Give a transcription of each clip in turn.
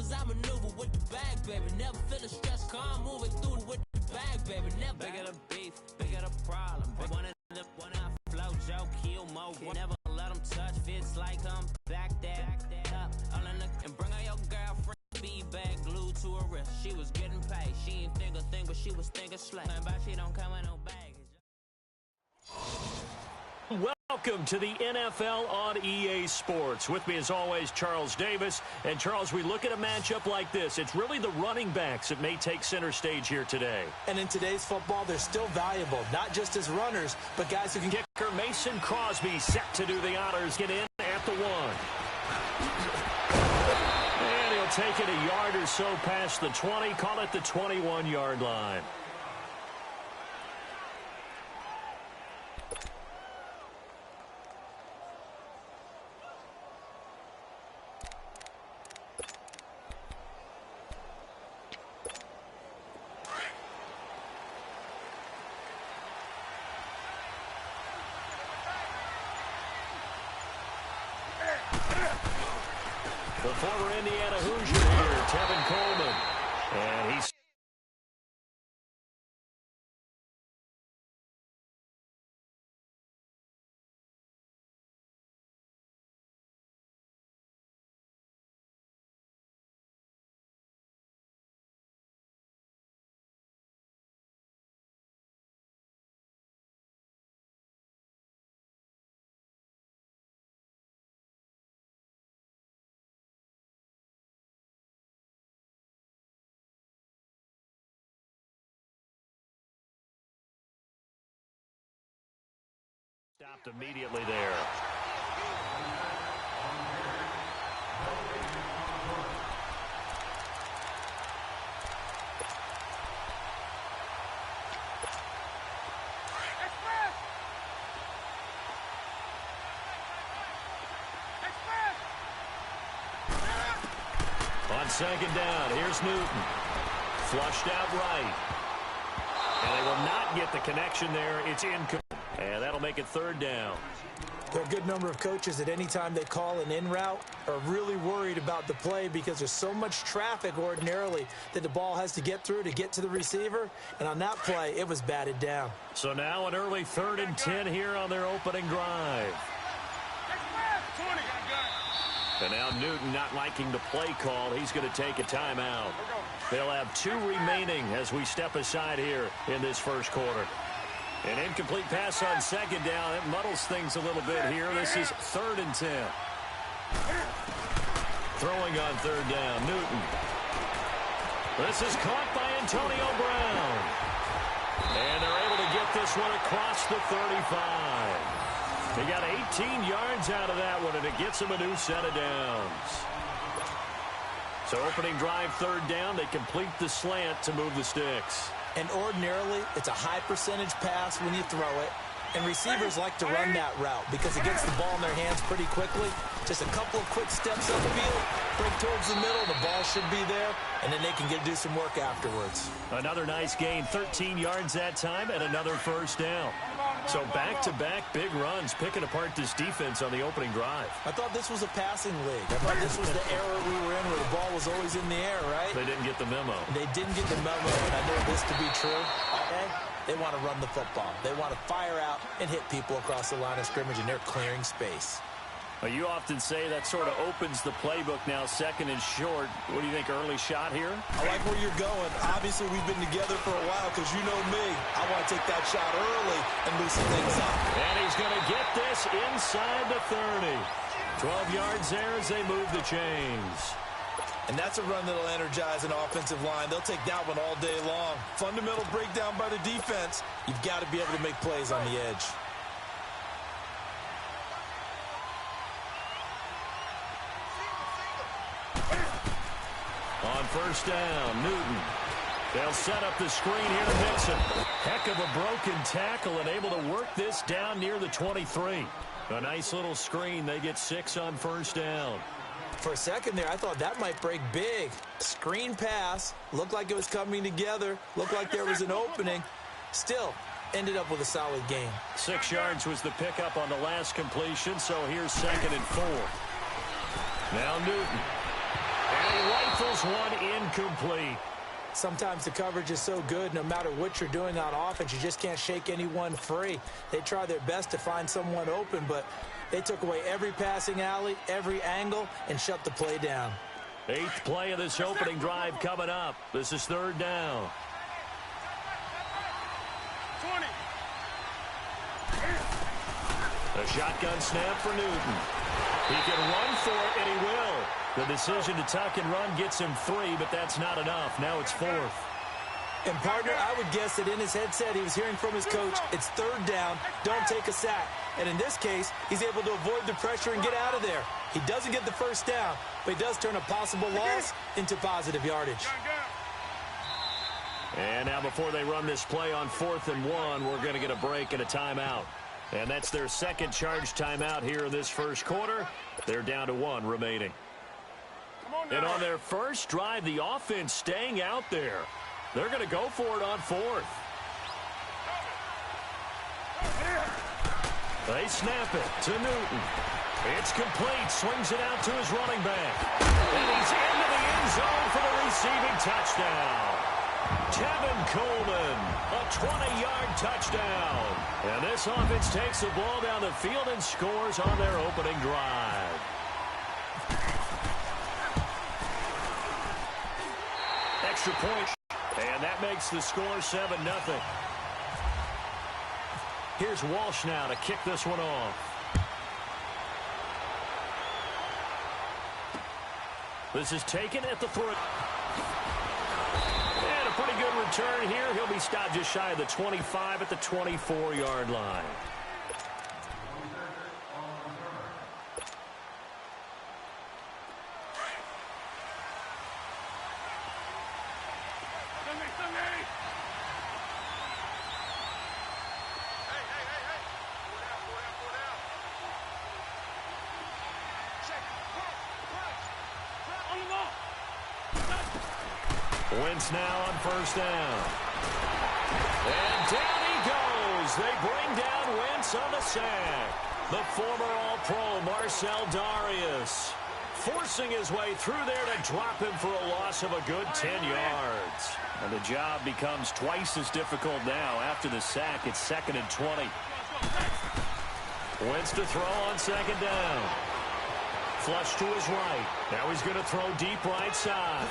Cause I maneuver with the bag, baby. Never feeling stressed, calm, moving through with the bag, baby. Never bigger the beef, bigger the problem. But when I flow, Joe, kill mo. Never let them touch, fits like I'm back that up. All in the, and bring her your girlfriend. Be bag glued to her wrist. She was getting paid. She ain't think a thing, but she was thinking slack. But she don't come with no baggage. Welcome to the NFL on EA Sports. With me as always, Charles Davis. And Charles, we look at a matchup like this. It's really the running backs that may take center stage here today. And in today's football, they're still valuable, not just as runners, but guys who can get. Kicker Mason Crosby set to do the honors. Get in at the 1. And he'll take it a yard or so past the 20. Call it the 21-yard line. The former Indiana Hoosier here, Tevin Coleman. And he's... stopped immediately there. On second down, here's Newton. Flushed out right. And they will not get the connection there. It's incomplete. And that'll make it third down. There are a good number of coaches that any time they call an in route are really worried about the play because there's so much traffic ordinarily that the ball has to get through to get to the receiver. And on that play, it was batted down. So now an early 3rd and 10 here on their opening drive. And now Newton not liking the play call. He's going to take a timeout. They'll have 2 remaining as we step aside here in this first quarter. An incomplete pass on second down. It muddles things a little bit here. This is 3rd and 10. Throwing on 3rd down, Newton. This is caught by Antonio Brown. And they're able to get this one across the 35. They got 18 yards out of that one, and it gets them a new set of downs. So opening drive 3rd down, they complete the slant to move the sticks. And ordinarily, it's a high percentage pass when you throw it. And receivers like to run that route because it gets the ball in their hands pretty quickly. Just a couple of quick steps upfield, break towards the middle, the ball should be there, and then they can do some work afterwards. Another nice gain, 13 yards that time, and another first down. So back-to-back big runs, picking apart this defense on the opening drive. I thought this was a passing league. I thought this was the era we were in where the ball was always in the air, right? They didn't get the memo. They didn't get the memo, and I know this to be true. Okay? They want to run the football. They want to fire out and hit people across the line of scrimmage, and they're clearing space. Well, you often say that sort of opens the playbook now, 2nd and short. What do you think, early shot here? I like where you're going. Obviously, we've been together for a while because you know me. I want to take that shot early and loosen things up. And he's going to get this inside the 30. 12 yards there as they move the chains. And that's a run that'll energize an offensive line. They'll take that one all day long. Fundamental breakdown by the defense. You've got to be able to make plays on the edge. On 1st down, Newton. They'll set up the screen here to Mixon. Heck of a broken tackle and able to work this down near the 23. A nice little screen. They get 6 on 1st down. For a second there, I thought that might break big. Screen pass. Looked like it was coming together. Looked like there was an opening. Still, ended up with a solid game. 6 yards was the pickup on the last completion, so here's 2nd and 4. Now Newton. And he rifles this one incomplete. Sometimes the coverage is so good, no matter what you're doing on offense, you just can't shake anyone free. They try their best to find someone open, but they took away every passing alley, every angle, and shut the play down. 8th play of this opening drive coming up. This is 3rd down. 20. A shotgun snap for Newton. He can run for it, and he will. The decision to tuck and run gets him 3, but that's not enough. Now it's 4th. And, partner, I would guess that in his headset he was hearing from his coach, it's 3rd down, don't take a sack. And in this case, he's able to avoid the pressure and get out of there. He doesn't get the 1st down, but he does turn a possible loss into positive yardage. And now before they run this play on 4th and 1, we're going to get a break and a timeout. And that's their second charge timeout here in this first quarter. They're down to 1 remaining. And on their first drive, the offense staying out there. They're going to go for it on 4th. They snap it to Newton. It's complete. Swings it out to his running back. And he's into the end zone for the receiving touchdown. Tevin Coleman, a 20-yard touchdown. And this offense takes the ball down the field and scores on their opening drive. Extra point, and that makes the score 7-0. Here's Walsh now to kick this one off. This is taken at the 3. And a pretty good return here. He'll be stopped just shy of the 25 at the 24-yard line. Wentz now on 1st down. And down he goes. They bring down Wentz on the sack. The former All-Pro Marcel Darius forcing his way through there to drop him for a loss of a good 10 yards. And the job becomes twice as difficult now. After the sack, it's 2nd and 20. Wentz to throw on 2nd down. Flush to his right. Now he's going to throw deep right side.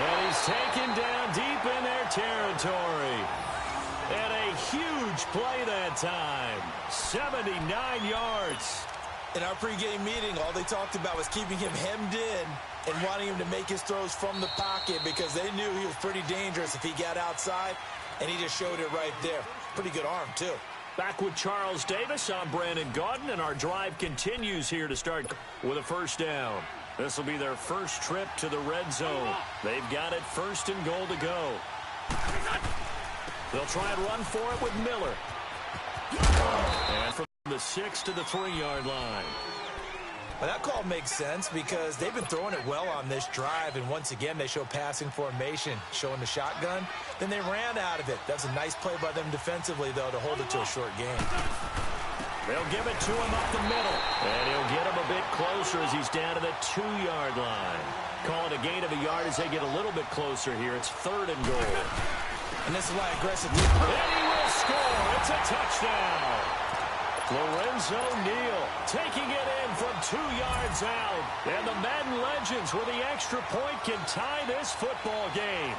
And he's taken down deep in their territory. And a huge play that time. 79 yards. In our pregame meeting, all they talked about was keeping him hemmed in and wanting him to make his throws from the pocket because they knew he was pretty dangerous if he got outside, and he just showed it right there. Pretty good arm, too. Back with Charles Davis. I'm Brandon Gaudin, and our drive continues here to start with a 1st down. This will be their first trip to the red zone. They've got it 1st and goal to go. They'll try and run for it with Miller. And from the 6 to the 3-yard line. Well, that call makes sense because they've been throwing it well on this drive, and once again they show passing formation, showing the shotgun. Then they ran out of it. That's a nice play by them defensively, though, to hold it to a short game. They'll give it to him up the middle. And he'll get him a bit closer as he's down to the 2-yard line. Call it a gain of a yard as they get a little bit closer here. It's 3rd and goal. And this is why aggressive. And he will score. It's a touchdown. Lorenzo Neal taking it in from 2 yards out. And the Madden legends with the extra point can tie this football game.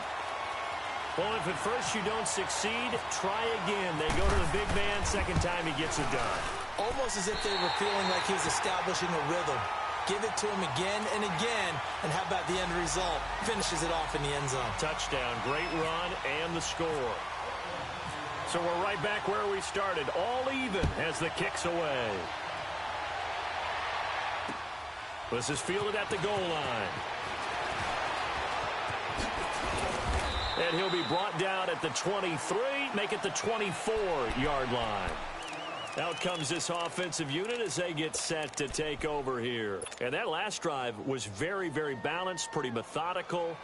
Well, if at first you don't succeed, try again. They go to the big man. Second time he gets it done. Almost as if they were feeling like he's establishing a rhythm. Give it to him again and again. And how about the end result? Finishes it off in the end zone. Touchdown, great run, and the score. So we're right back where we started. All even as the kick's away. This is fielded at the goal line. And he'll be brought down at the 23, make it the 24-yard line. Out comes this offensive unit as they get set to take over here. And that last drive was very, very balanced, pretty methodical.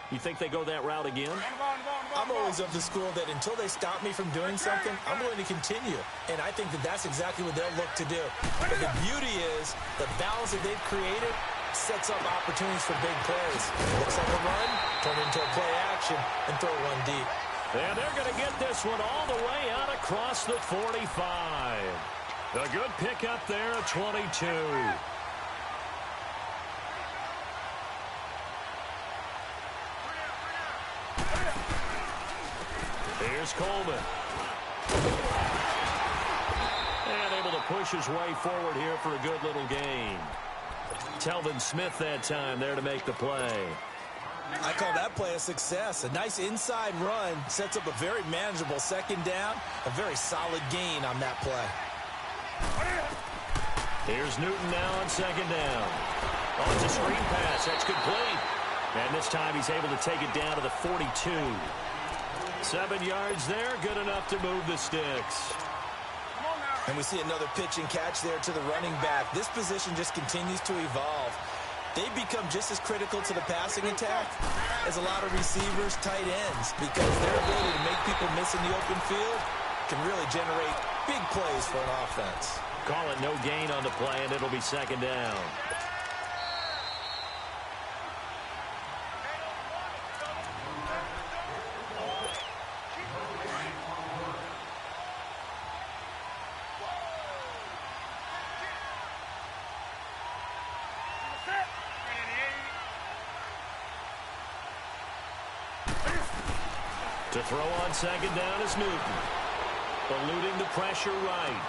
You think they go that route again? I'm always of the school that until they stop me from doing something, I'm going to continue. And I think that that's exactly what they'll look to do. But the beauty is the balance that they've created sets up opportunities for big plays. Looks like a run, turn into a play action, and throw one deep. And they're going to get this one all the way out across the 45. A good pickup there at 22. Here's Coleman. And able to push his way forward here for a good little gain. Telvin Smith that time there to make the play. I call that play a success. A nice inside run sets up a very manageable second down. A very solid gain on that play. Here's Newton now on second down. Oh, it's a screen pass. That's complete. And this time he's able to take it down to the 42. 7 yards there. Good enough to move the sticks. And we see another pitch and catch there to the running back. This position just continues to evolve. They've become just as critical to the passing attack as a lot of receivers, tight ends, because their ability to make people miss in the open field can really generate big plays for an offense. Call it no gain on the play, and it'll be second down. To throw on second down is Newton. Eluding the pressure right.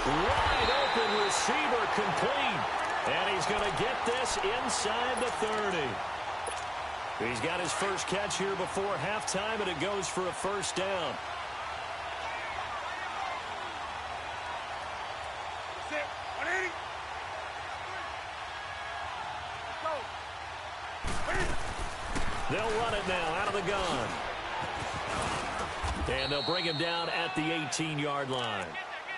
Wide open receiver complete. And he's going to get this inside the 30. He's got his first catch here before halftime, and it goes for a first down. They'll run it now out of the gun. And they'll bring him down at the 18-yard line.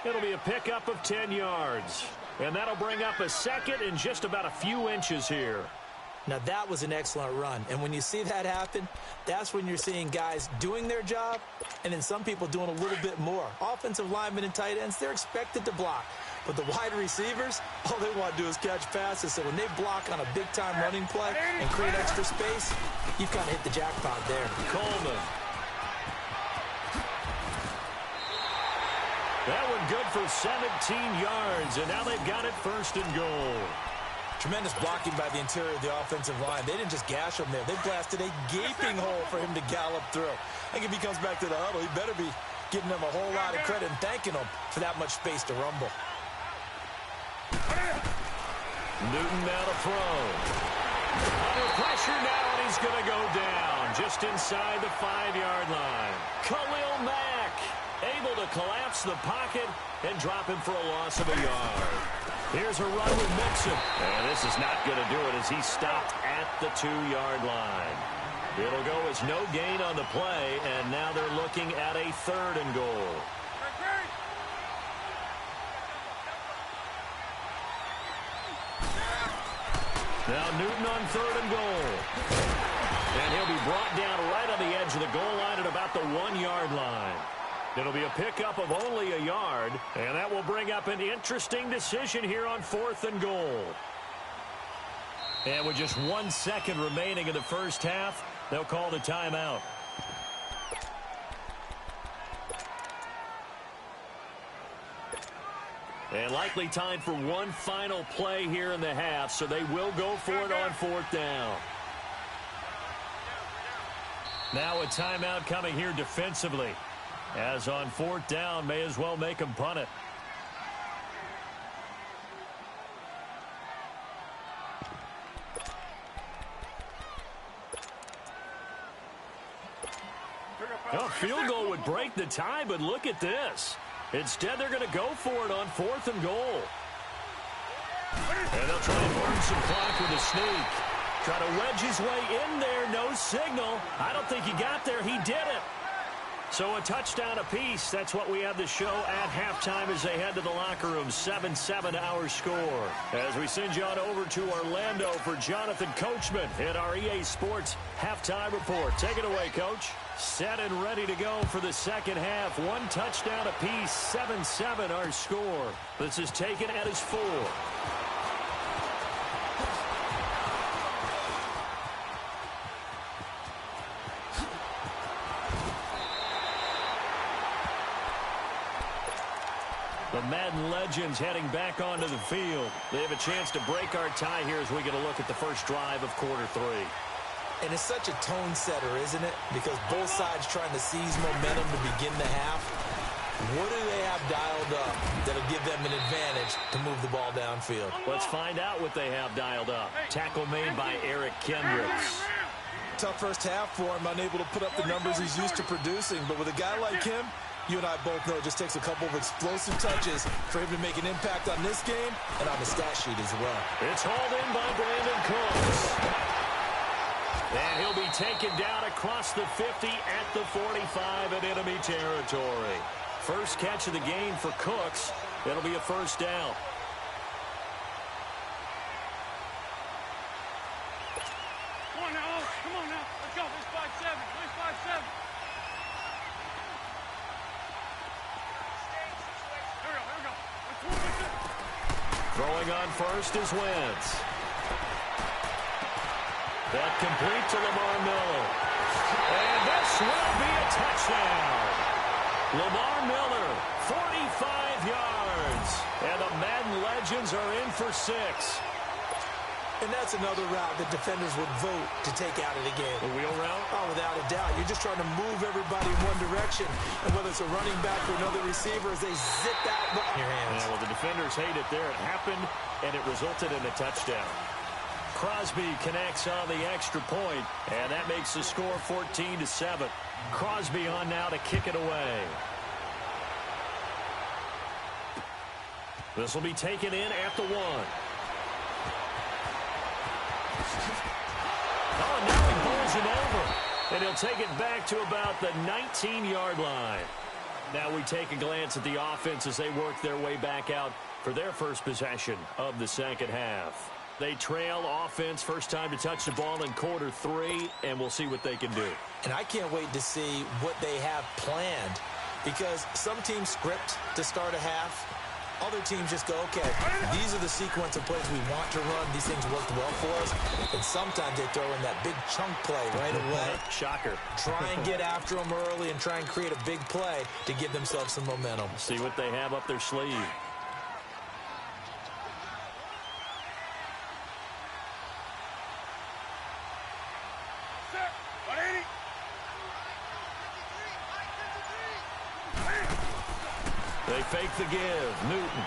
It'll be a pickup of 10 yards. And that'll bring up a second in just about a few inches here. Now, that was an excellent run. And when you see that happen, that's when you're seeing guys doing their job and then some people doing a little bit more. Offensive linemen and tight ends, they're expected to block. But the wide receivers, all they want to do is catch passes. So when they block on a big-time running play and create extra space, you've kind of hit the jackpot there. Coleman. That one good for 17 yards, and now they've got it first and goal. Tremendous blocking by the interior of the offensive line. They didn't just gash him there. They blasted a gaping hole for him to gallop through. I think if he comes back to the huddle, he better be giving them a whole lot of credit and thanking them for that much space to rumble. Newton now to throw. Under pressure now, and he's going to go down just inside the 5-yard line. Khalil Mack able to collapse the pocket and drop him for a loss of a yard. Here's a run with Mixon. And this is not going to do it as he stopped at the 2-yard line. It'll go as no gain on the play, and now they're looking at a 3rd and goal. Now Newton on 3rd and goal. And he'll be brought down right on the edge of the goal line at about the 1-yard line. It'll be a pickup of only a yard, and that will bring up an interesting decision here on 4th and goal. And with just 1 second remaining in the first half, they'll call the timeout. And likely time for one final play here in the half, so they will go for it on 4th down. Now a timeout coming here defensively. As on 4th down, may as well make him punt it. A field goal would break the tie, but look at this. Instead, they're going to go for it on 4th and goal. And they'll try and burn some clock with a sneak. Try to wedge his way in there. No signal. I don't think he got there. He did it. So a touchdown apiece. That's what we have the show at halftime as they head to the locker room. 7-7 our score. As we send you on over to Orlando for Jonathan Coachman in our EA Sports halftime report. Take it away, Coach. Set and ready to go for the second half. One touchdown apiece. 7-7 our score. This is taken at his 4. The Madden legends heading back onto the field. They have a chance to break our tie here as we get a look at the first drive of quarter 3. And it's such a tone setter, isn't it? Because both sides trying to seize momentum to begin the half. What do they have dialed up that'll give them an advantage to move the ball downfield? Let's find out what they have dialed up. Tackle made by Eric Kendricks. Tough first half for him, unable to put up the numbers he's used to producing. But with a guy like him, you and I both know it just takes a couple of explosive touches for him to make an impact on this game and on the stat sheet as well. It's hauled in by Brandon Cooks. And he'll be taken down across the 50 at the 45 in enemy territory. First catch of the game for Cooks. It'll be a first down. Come on now, come on now. Let's go. Let's 5-7. Let's 5-7. Here we go. Throwing on first is Wentz. That complete to Lamar Miller. And this will be a touchdown. Lamar Miller, 45 yards. And the Madden legends are in for 6. And that's another route that defenders would vote to take out of the game. The wheel route? Oh, without a doubt. You're just trying to move everybody in one direction. And whether it's a running back or another receiver, as they zip that ball in your hands. Yeah, well, the defenders hate it there. It happened, and it resulted in a touchdown. Crosby connects on the extra point, and that makes the score 14-7. Crosby on now to kick it away. This will be taken in at the 1. Oh, now he pulls him over, and he'll take it back to about the 19-yard line. Now we take a glance at the offense as they work their way back out for their first possession of the second half. They trail offense, first time to touch the ball in quarter 3, and we'll see what they can do. And I can't wait to see what they have planned, because some teams script to start a half. Other teams just go, okay, these are the sequence of plays we want to run. These things worked well for us. And sometimes they throw in that big chunk play right away. Shocker. Try and get after them early and try and create a big play to give themselves some momentum. See what they have up their sleeve. They fake the give. Newton.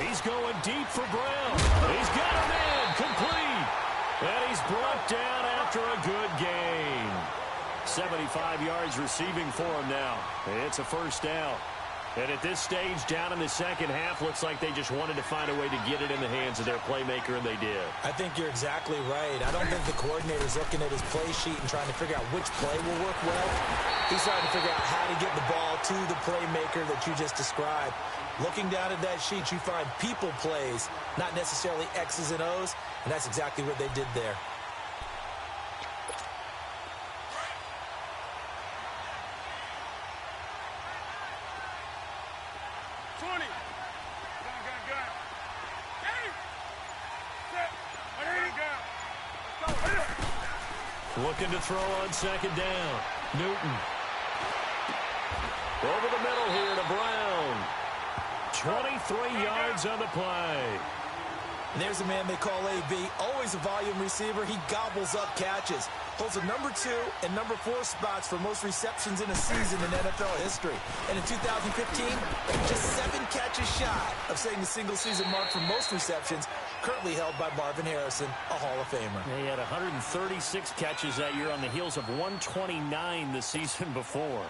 He's going deep for Brown. He's got him in. Complete. And he's brought down after a good gain. 75 yards receiving for him now. It's a first down. And at this stage, down in the second half, looks like they just wanted to find a way to get it in the hands of their playmaker, and they did. I think you're exactly right. I don't think the coordinator's looking at his play sheet and trying to figure out which play will work well. He's trying to figure out how to get the ball to the playmaker that you just described. Looking down at that sheet, you find people plays, not necessarily X's and O's, and that's exactly what they did there. Looking to throw on second down. Newton. Over the middle here to Brown. 23 yards on the play. And there's a man they call AB. Always a volume receiver. He gobbles up catches. Holds the number 2 and number 4 spots for most receptions in a season in NFL history. And in 2015, just 7 catches shy of setting the single-season mark for most receptions, currently held by Marvin Harrison, a Hall of Famer. He had 136 catches that year on the heels of 129 the season before.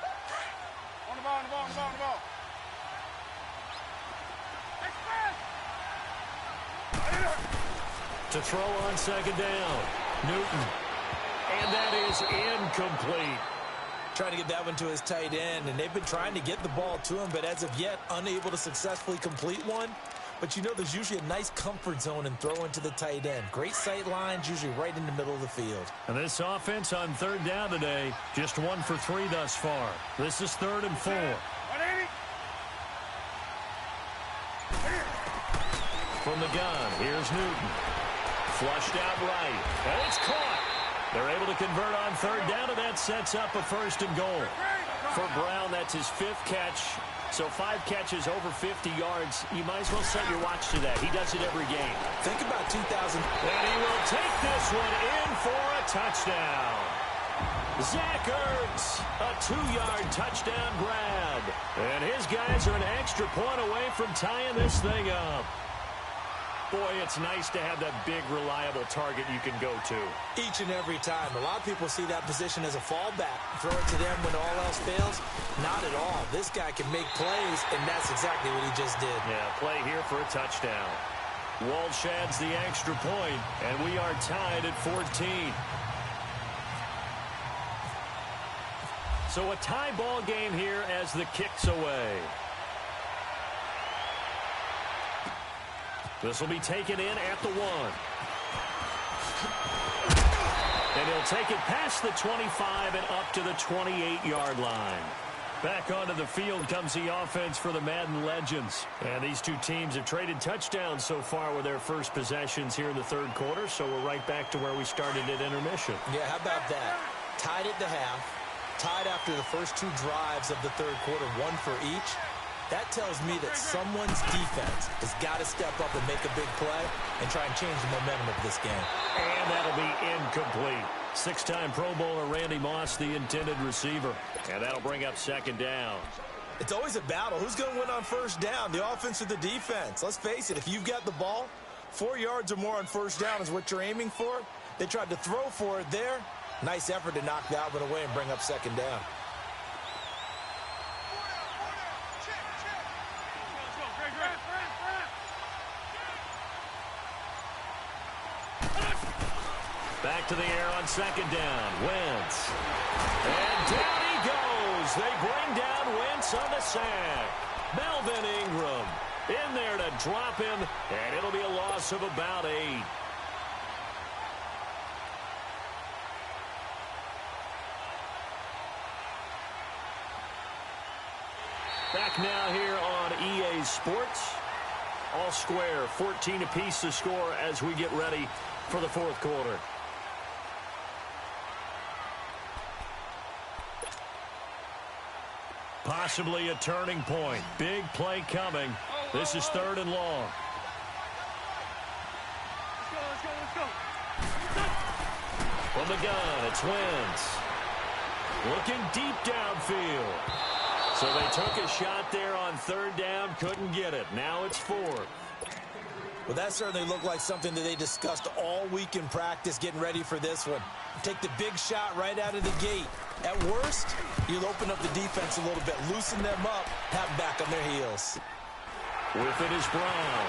On the ball, on the ball, on the ball, on the ball. To throw on second down. Newton. And that is incomplete. Trying to get that one to his tight end, and they've been trying to get the ball to him, but as of yet, unable to successfully complete one. But you know there's usually a nice comfort zone in throwing to the tight end. Great sight lines, usually right in the middle of the field. And this offense on third down today, just 1 for 3 thus far. This is 3rd and 4. From the gun, here's Newton. Flushed out right, and it's caught. They're able to convert on third down, and that sets up a 1st and goal. For Brown, that's his 5th catch. So 5 catches over 50 yards. You might as well set your watch to that. He does it every game. Think about 2,000. And he will take this one in for a touchdown. Zach Ertz, a 2-yard touchdown grab. And his guys are an extra point away from tying this thing up. Boy, it's nice to have that big, reliable target you can go to. Each and every time. A lot of people see that position as a fallback. Throw it to them when all else fails. Not at all. This guy can make plays, and that's exactly what he just did. Yeah, play here for a touchdown. Walsh adds the extra point, and we are tied at 14. So a tie ball game here as the kick's away. This will be taken in at the 1. And he'll take it past the 25 and up to the 28-yard line. Back onto the field comes the offense for the Madden Legends. And these two teams have traded touchdowns so far with their first possessions here in the third quarter, so we're right back to where we started at intermission. Yeah, how about that? Tied at the half, tied after the first 2 drives of the third quarter, 1 for each. That tells me that someone's defense has got to step up and make a big play and try and change the momentum of this game. And that'll be incomplete. 6-time Pro Bowler Randy Moss, the intended receiver. And that'll bring up 2nd down. It's always a battle. Who's going to win on first down, the offense or the defense? Let's face it, if you've got the ball, 4 yards or more on first down is what you're aiming for. They tried to throw for it there. Nice effort to knock that one away and bring up 2nd down. Back to the air on 2nd down. Wentz. And down he goes. They bring down Wentz on the sack. Melvin Ingram in there to drop him, and it'll be a loss of about 8. Back now here on EA Sports. All square, 14 apiece to score as we get ready for the 4th quarter. Possibly a turning point. Big play coming. This is 3rd and long. Let's go. From the gun, it's Wentz. Looking deep downfield. So they took a shot there on 3rd down, couldn't get it. Now it's 4th. Well, that certainly looked like something that they discussed all week in practice getting ready for this one. Take the big shot right out of the gate. At worst, you'll open up the defense a little bit, loosen them up, have them back on their heels. With it is Brown.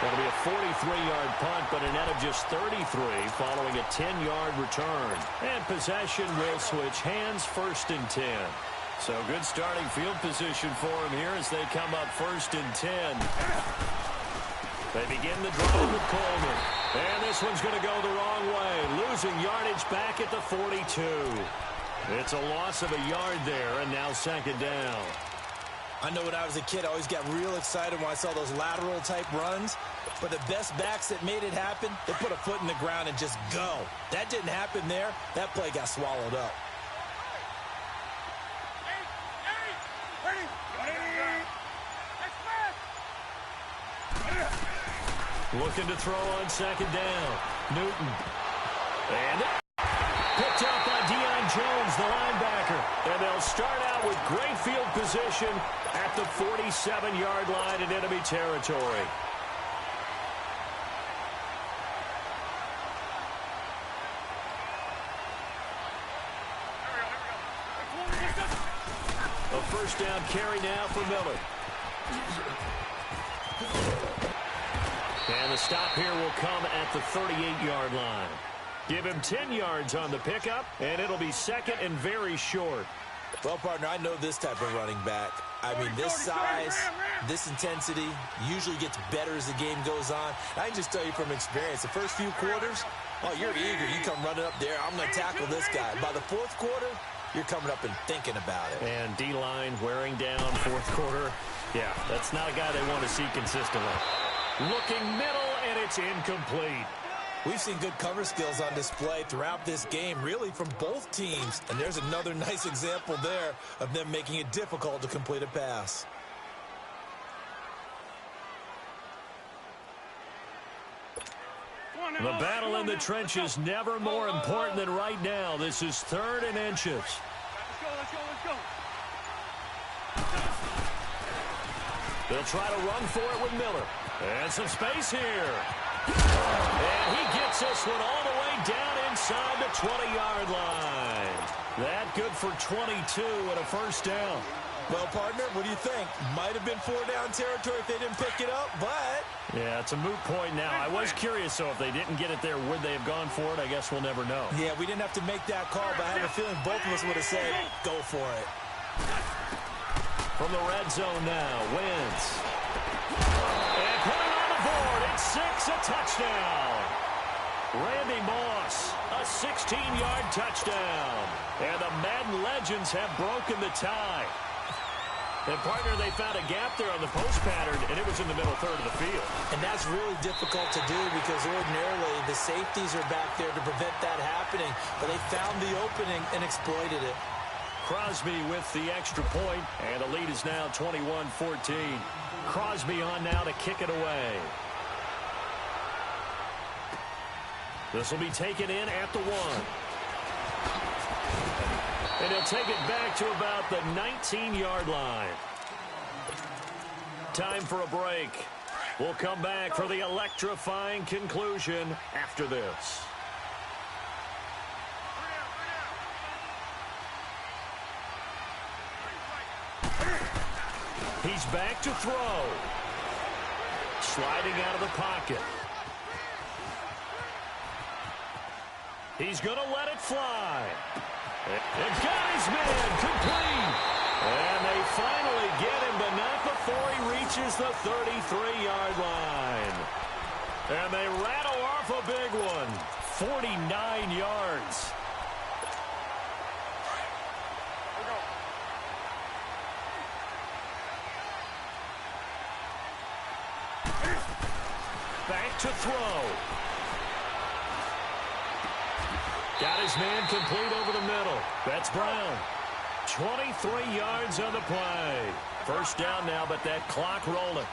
That'll be a 43-yard punt, but a net of just 33 following a 10-yard return. And possession will switch hands, 1st and 10. So good starting field position for him here as they come up 1st and 10. They begin the drive with Coleman. And this one's going to go the wrong way. Losing yardage back at the 42. It's a loss of a yard there, and now 2nd down. I know when I was a kid, I always got real excited when I saw those lateral-type runs. But the best backs that made it happen, they put a foot in the ground and just go. That didn't happen there. That play got swallowed up. Looking to throw on 2nd down. Newton. And picked up by Deion Jones, the linebacker. And they'll start out with great field position at the 47-yard line in enemy territory. A 1st down carry now for Miller. And the stop here will come at the 38-yard line. Give him 10 yards on the pickup, and it'll be second and very short. Well, partner, I know this type of running back. I mean, this size, this intensity usually gets better as the game goes on. I can just tell you from experience, the first few quarters, oh, you're eager. You come running up there, I'm going to tackle this guy. By the fourth quarter, you're coming up and thinking about it. And D-line wearing down fourth quarter. Yeah, that's not a guy they want to see consistently. Looking middle, and it's incomplete. We've seen good cover skills on display throughout this game, really from both teams. And there's another nice example there of them making it difficult to complete a pass. The battle in the trenches never more important than right now. This is 3rd and inches. Let's go. They'll try to run for it with Miller. And some space here. And he gets this one all the way down inside the 20-yard line. That good for 22 and a first down. Well, partner, what do you think? Might have been 4-down territory if they didn't pick it up, but... Yeah, it's a moot point now. I was curious, so if they didn't get it there, would they have gone for it? I guess we'll never know. Yeah, we didn't have to make that call, but I have a feeling both of us would have said, go for it. From the red zone now, Wentz. And put it on the board. It's 6, a touchdown. Randy Moss, a 16-yard touchdown. And the Madden legends have broken the tie. And, partner, they found a gap there on the post pattern, and it was in the middle third of the field. And that's really difficult to do because ordinarily the safeties are back there to prevent that happening. But they found the opening and exploited it. Crosby with the extra point, and the lead is now 21-14. Crosby on now to kick it away. This will be taken in at the 1. And he'll take it back to about the 19-yard line. Time for a break. We'll come back for the electrifying conclusion after this. He's back to throw. Sliding out of the pocket. He's going to let it fly. And got his man complete. And they finally get him, but not before he reaches the 33-yard line. And they rattle off a big one. 49 yards. Back to throw. Got his man complete over the middle. That's Brown. 23 yards on the play. First down now, but that clock rolling.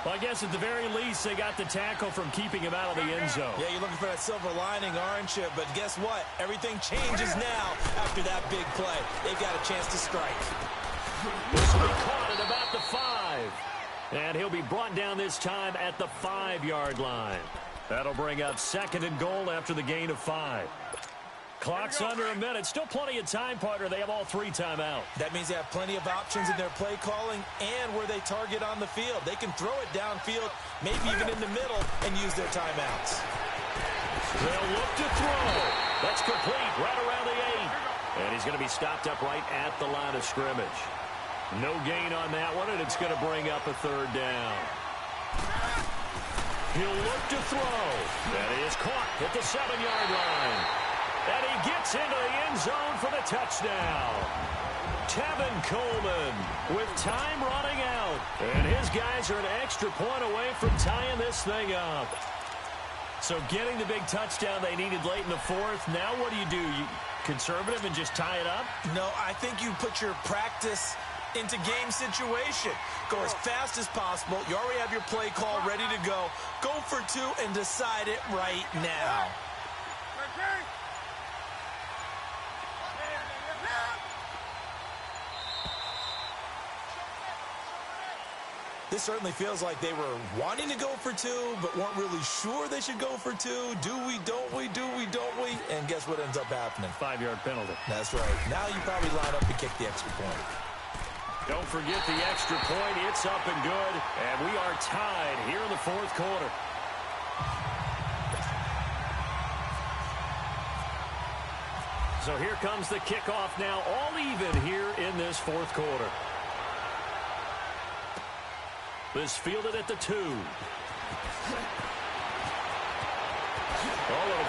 Well, I guess at the very least, they got the tackle from keeping him out of the end zone. Yeah, you're looking for that silver lining, aren't you? But guess what? Everything changes now after that big play. They've got a chance to strike. This will be caught at about the 5. And he'll be brought down this time at the 5-yard line. That'll bring up 2nd and goal after the gain of 5. Clock's under a minute. Still plenty of time, partner. They have all 3 timeouts. That means they have plenty of options in their play calling and where they target on the field. They can throw it downfield, maybe even in the middle, and use their timeouts. They'll look to throw. That's complete right around the 8. And he's going to be stopped up right at the line of scrimmage. No gain on that one, and it's going to bring up a 3rd down. He'll look to throw. That is caught at the 7-yard line. And he gets into the end zone for the touchdown. Tevin Coleman with time running out. And his guys are an extra point away from tying this thing up. So getting the big touchdown they needed late in the 4th. Now what do? You conservative and just tie it up? No, I think you put your practice into game situation. Go as fast as possible. You already have your play call ready to go. Go for 2 and decide it right now. This certainly feels like they were wanting to go for 2, but weren't really sure they should go for 2. Do we, don't we, do we, don't we? And guess what ends up happening? 5-yard penalty. That's right. Now you probably line up and kick the extra point. Don't forget the extra point. It's up and good. And we are tied here in the 4th quarter. So here comes the kickoff now, all even here in this fourth quarter. This fielded at the 2. Oh, a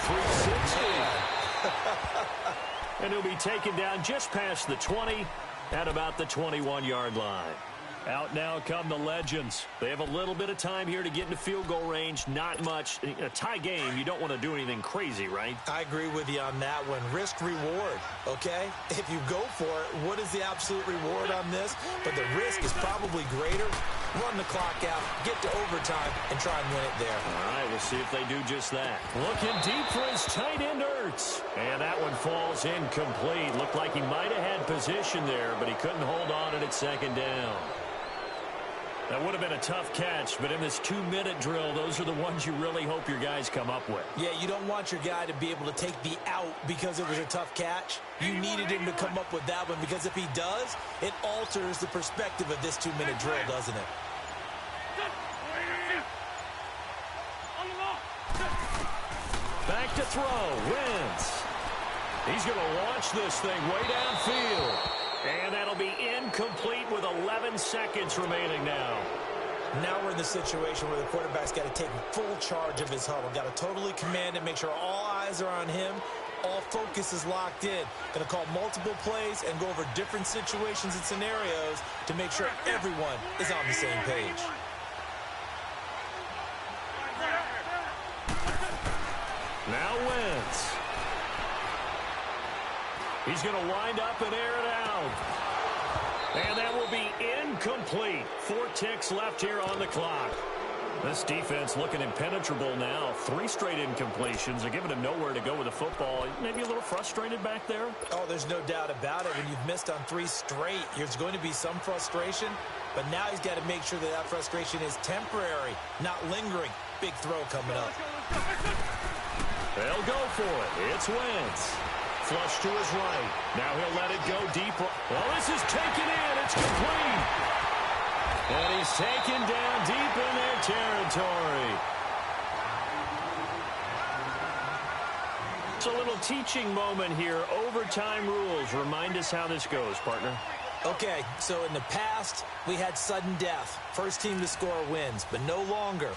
360. And he'll be taken down just past the 20 at about the 21-yard line. Out now come the legends. They have a little bit of time here to get into field goal range. Not much. In a tie game, you don't want to do anything crazy, right? I agree with you on that one. Risk reward, okay? If you go for it, what is the absolute reward on this? But the risk is probably greater. Run the clock out, get to overtime, and try and win it there. All right, we'll see if they do just that. Looking deep for his tight end, Ertz. And that one falls incomplete. Looked like he might have had position there, but he couldn't hold on at second down. That would have been a tough catch, but in this 2-minute drill, those are the ones you really hope your guys come up with. Yeah, you don't want your guy to be able to take the out because it was a tough catch. You needed him to come up with that one because if he does, it alters the perspective of this 2-minute drill, doesn't it? Back to throw. Wins. He's going to launch this thing way downfield. And that'll be incomplete with 11 seconds remaining now. Now we're in the situation where the quarterback's got to take full charge of his huddle. Got to totally command it, make sure all eyes are on him. All focus is locked in. Going to call multiple plays and go over different situations and scenarios to make sure everyone is on the same page. Now Wentz. He's going to wind up and air it out. And that will be incomplete. 4 ticks left here on the clock. This defense looking impenetrable now. 3 straight incompletions. They're giving him nowhere to go with the football. Maybe a little frustrated back there. Oh, there's no doubt about it. When you've missed on 3 straight, there's going to be some frustration. But now he's got to make sure that that frustration is temporary, not lingering. Big throw coming up. They'll go for it. It's Wentz. Flush to his right. Now he'll let it go deep. Well, this is taken in. It's complete. And he's taken down deep in their territory. It's a little teaching moment here. Overtime rules. Remind us how this goes, partner. Okay, so in the past, we had sudden death. First team to score wins, but no longer.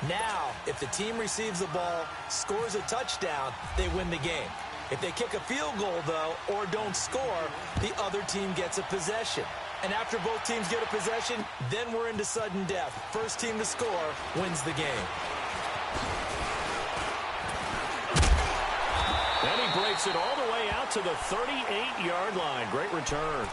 Now, if the team receives the ball, scores a touchdown, they win the game. If they kick a field goal, though, or don't score, the other team gets a possession. And after both teams get a possession, then we're into sudden death. First team to score wins the game. And he breaks it all the way out to the 38-yard line. Great return.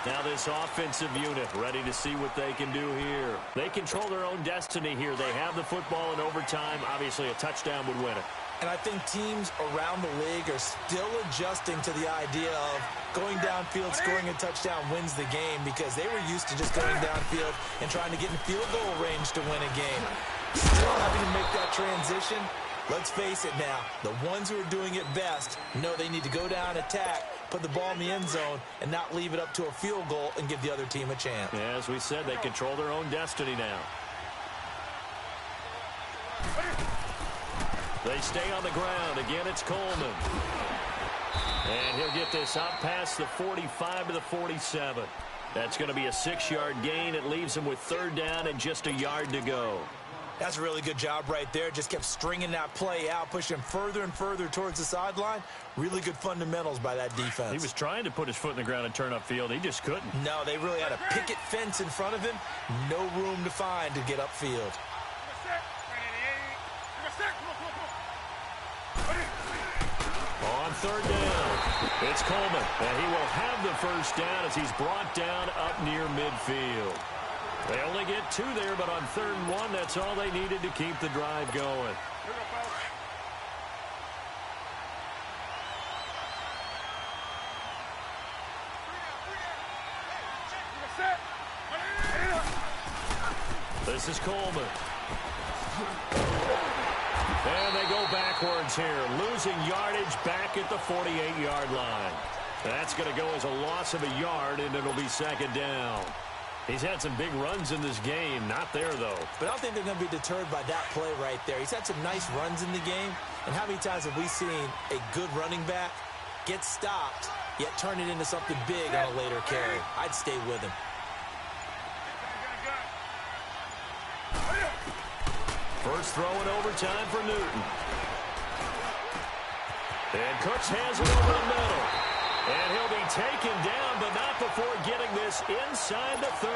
Now this offensive unit ready to see what they can do here. They control their own destiny here. They have the football in overtime. Obviously, a touchdown would win it. And I think teams around the league are still adjusting to the idea of going downfield, scoring a touchdown wins the game because they were used to just going downfield and trying to get in field goal range to win a game. Still having to make that transition. Let's face it now, the ones who are doing it best know they need to go down, attack, put the ball in the end zone, and not leave it up to a field goal and give the other team a chance. Yeah, as we said, they control their own destiny now. They stay on the ground. Again, it's Coleman. And he'll get this out past the 45 to the 47. That's going to be a 6-yard gain. It leaves him with 3rd down and just a yard to go. That's a really good job right there. Just kept stringing that play out, pushing him further and further towards the sideline. Really good fundamentals by that defense. He was trying to put his foot in the ground and turn upfield. He just couldn't. No, they really had a picket fence in front of him. No room to find to get upfield. On 3rd down, it's Coleman, and he will have the 1st down as he's brought down up near midfield. They only get 2 there, but on 3rd and 1, that's all they needed to keep the drive going. This is Coleman. And they go backwards here, losing yardage back at the 48-yard line. That's going to go as a loss of a yard, and it'll be 2nd down. He's had some big runs in this game. Not there, though. But I don't think they're going to be deterred by that play right there. He's had some nice runs in the game. And how many times have we seen a good running back get stopped, yet turn it into something big on a later carry. I'd stay with him. First throw in overtime for Newton. And Cooks has it over the middle. And he'll be taken down, but not before getting this inside the 30.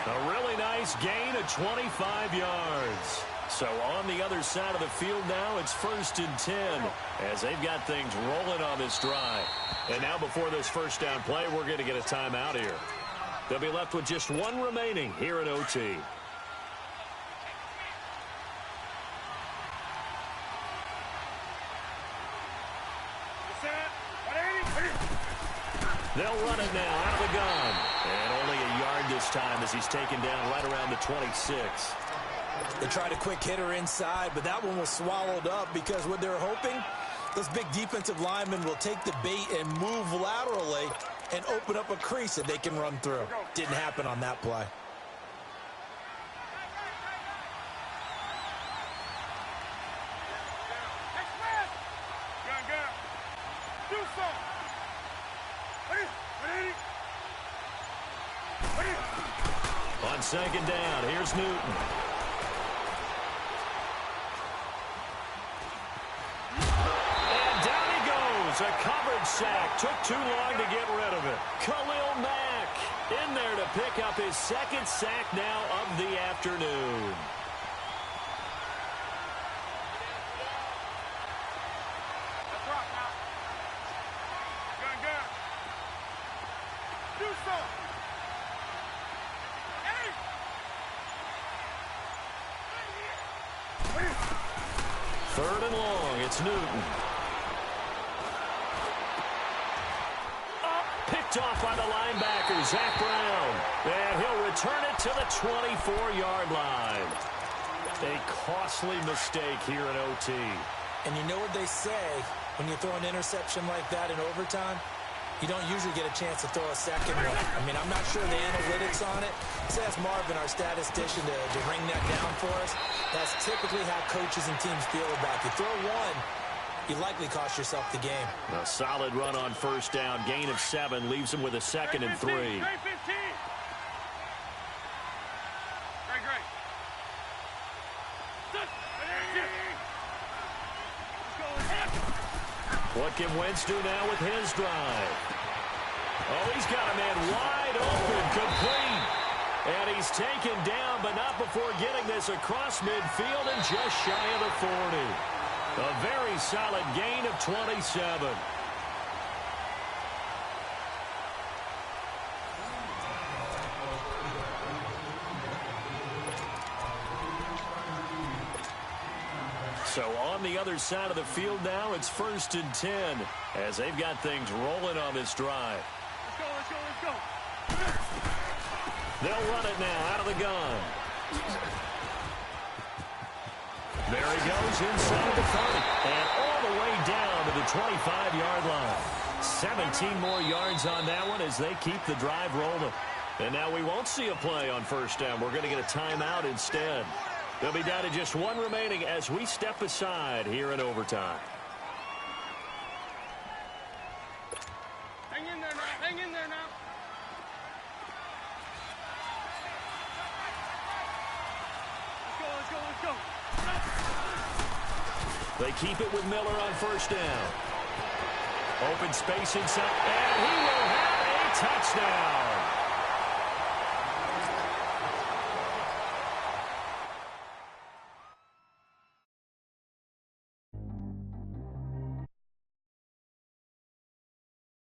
A really nice gain of 25 yards. So on the other side of the field now, it's 1st and 10 as they've got things rolling on this drive. And now before this first down play, we're going to get a timeout here. They'll be left with just one remaining here in OT. They'll run it now out of the gun. And only a yard this time as he's taken down right around the 26. They tried a quick hitter inside, but that one was swallowed up because what they're hoping, those big defensive linemen will take the bait and move laterally and open up a crease that they can run through. Didn't happen on that play. On second down, here's Newton. And down he goes. A coverage sack. Took too long to get rid of it. Khalil Mack in there to pick up his second sack now of the afternoon. Third and long, it's Newton. Picked off by the linebacker, Zach Brown. And he'll return it to the 24-yard line. A costly mistake here in OT. And you know what they say, when you throw an interception like that in overtime, you don't usually get a chance to throw a second one. I mean, I'm not sure the analytics on it. Let's ask Marvin, our statistician, to ring that down for us. That's typically how coaches and teams feel about it. You throw one, you likely cost yourself the game. A solid run on first down. Gain of 7 leaves him with a 2nd and 3. Great 15. Great. What can Wentz do now with his drive? Oh, he's got a man wide open, complete. And he's taken down, but not before getting this across midfield and just shy of the 40. A very solid gain of 27. So on the other side of the field now, it's 1st and 10 as they've got things rolling on this drive. Let's go. They'll run it now out of the gun. There he goes inside the 30 and all the way down to the 25-yard line. 17 more yards on that one as they keep the drive rolling. And now we won't see a play on first down. We're going to get a timeout instead. They'll be down to just one remaining as we step aside here in overtime. Hang in there now. Let's go. They keep it with Miller on first down. Open space inside, and he will have a touchdown.